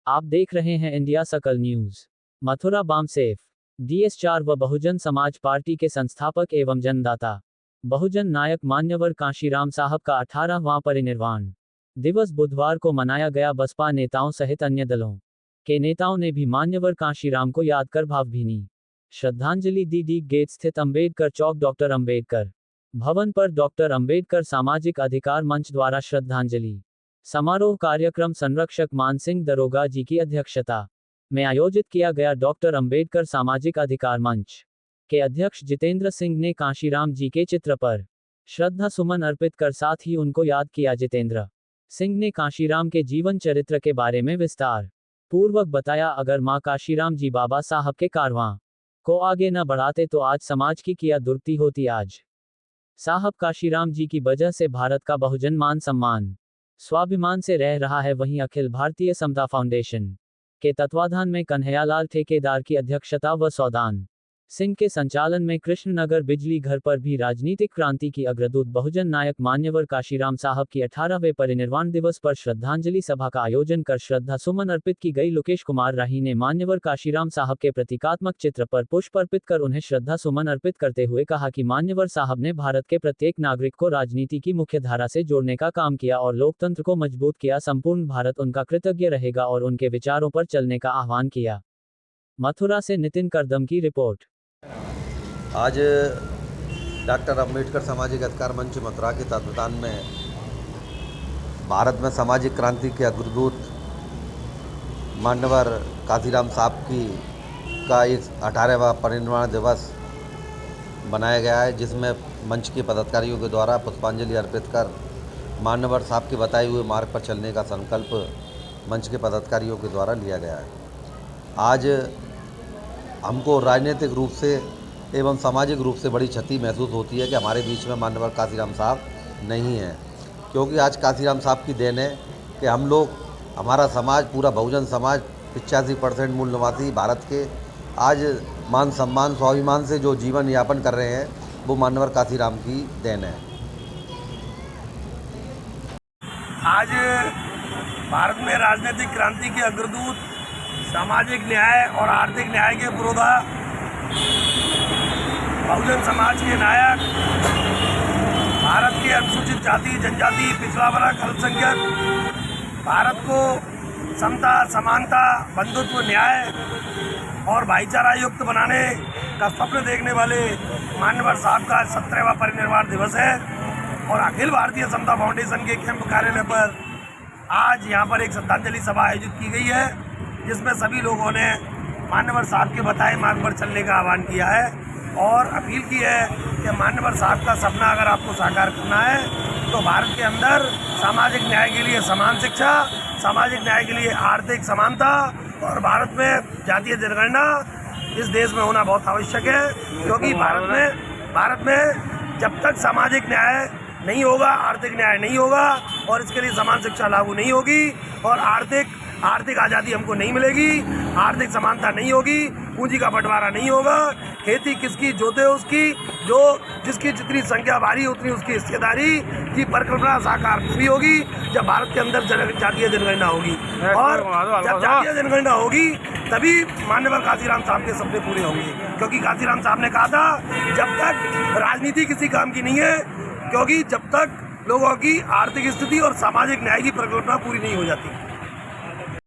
आप देख रहे हैं इंडिया सकल न्यूज। मथुरा बम सेफ। DS4 व बहुजन समाज पार्टी के संस्थापक एवं जनदाता बहुजन नायक मान्यवर कांशीराम साहब का 18वां परिनिर्वाण दिवस बुधवार को मनाया गया। बसपा नेताओं सहित अन्य दलों के नेताओं ने भी मान्यवर कांशीराम को याद कर भावभीनी श्रद्धांजलि दी। डी गेट स्थित अंबेडकर चौक डॉक्टर अंबेडकर भवन पर डॉक्टर अंबेडकर सामाजिक अधिकार मंच द्वारा श्रद्धांजलि समारोह कार्यक्रम संरक्षक मान सिंह दरोगा जी की अध्यक्षता में आयोजित किया गया। डॉक्टर अंबेडकर सामाजिक अधिकार मंच के अध्यक्ष जितेंद्र सिंह ने कांशीराम जी के चित्र पर श्रद्धा सुमन अर्पित कर साथ ही उनको याद किया। जितेंद्र सिंह ने कांशीराम के जीवन चरित्र के बारे में विस्तार पूर्वक बताया। अगर मां कांशीराम जी बाबा साहब के कारवां को आगे न बढ़ाते तो आज समाज की क्या दुर्गति होती। आज साहब कांशीराम जी की वजह से भारत का बहुजन मान सम्मान स्वाभिमान से रह रहा है। वहीं अखिल भारतीय समता फाउंडेशन के तत्वाधान में कन्हैयालाल ठेकेदार की अध्यक्षता व सौदान सिंह के संचालन में कृष्णनगर बिजली घर पर भी राजनीतिक क्रांति की अग्रदूत बहुजन नायक मान्यवर कांशीराम साहब की 18वें परिनिर्वाण दिवस पर श्रद्धांजलि सभा का आयोजन कर श्रद्धा सुमन अर्पित की गई। लोकेश कुमार राही ने मान्यवर कांशीराम साहब के प्रतीकात्मक चित्र पर पुष्प अर्पित कर उन्हें श्रद्धा सुमन अर्पित करते हुए कहा कि मान्यवर साहब ने भारत के प्रत्येक नागरिक को राजनीति की मुख्य धारा से जोड़ने का काम किया और लोकतंत्र को मजबूत किया। संपूर्ण भारत उनका कृतज्ञ रहेगा और उनके विचारों पर चलने का आह्वान किया। मथुरा से नितिन करदम की रिपोर्ट। आज डॉक्टर अंबेडकर सामाजिक अधिकार मंच मथुरा के तत्वाधान में भारत में सामाजिक क्रांति के अग्रदूत मान्यवर कांशीराम साहब का एक 18वां परिनिर्वाण दिवस बनाया गया है, जिसमें मंच के पदाधिकारियों के द्वारा पुष्पांजलि अर्पित कर मान्यवर साहब के बताए हुए मार्ग पर चलने का संकल्प मंच के पदाधिकारियों के द्वारा लिया गया है। आज हमको राजनीतिक रूप से एवं सामाजिक रूप से बड़ी क्षति महसूस होती है कि हमारे बीच में मान्यवर कांशीराम साहब नहीं हैं, क्योंकि आज कांशीराम साहब की देन है कि हम लोग, हमारा समाज, पूरा बहुजन समाज 85% मूल निवासी भारत के आज मान सम्मान स्वाभिमान से जो जीवन यापन कर रहे हैं, वो मान्यवर कांशीराम की देन है। आज भारत में राजनीतिक क्रांति के अग्रदूत, सामाजिक न्याय और आर्थिक न्याय के पुरोधा, बहुजन समाज के नायक, भारत के अनुसूचित जाति जनजाति पिछड़ा वर्ग अल्पसंख्यक, भारत को समता समानता बंधुत्व न्याय और भाईचारा युक्त बनाने का स्वप्न देखने वाले मान्यवर साहब का 17वां परिनिर्वाण दिवस है। और अखिल भारतीय समता फाउंडेशन के कैंप कार्यालय पर आज यहाँ पर एक श्रद्धांजलि सभा आयोजित की गई है, जिसमें सभी लोगों ने मान्यवर साहब के बताए मार्ग पर चलने का आह्वान किया है और अपील की है कि मान्यवर साहब का सपना अगर आपको साकार करना है तो भारत के अंदर सामाजिक न्याय के लिए समान शिक्षा, सामाजिक न्याय के लिए आर्थिक समानता और भारत में जातीय जनगणना इस देश में होना बहुत आवश्यक है। क्योंकि भारत में जब तक सामाजिक न्याय नहीं होगा, आर्थिक न्याय नहीं होगा और इसके लिए समान शिक्षा लागू नहीं होगी और आर्थिक आज़ादी हमको नहीं मिलेगी, आर्थिक समानता नहीं होगी, पूंजी का बंटवारा नहीं होगा, खेती किसकी जोते उसकी, जो जिसकी जितनी संख्या भारी उतनी उसकी हिस्सेदारी की परिकल्पना साकार भी होगी जब भारत के अंदर जातीय जनगणना होगी। और जब जातीय जनगणना होगी तभी मान्यवर कांशीराम साहब के सपने पूरे होंगे। क्योंकि कांशीराम साहब ने कहा था जब तक राजनीति किसी काम की नहीं है, क्योंकि जब तक लोगों की आर्थिक स्थिति और सामाजिक न्याय की परिकल्पना पूरी नहीं हो जाती।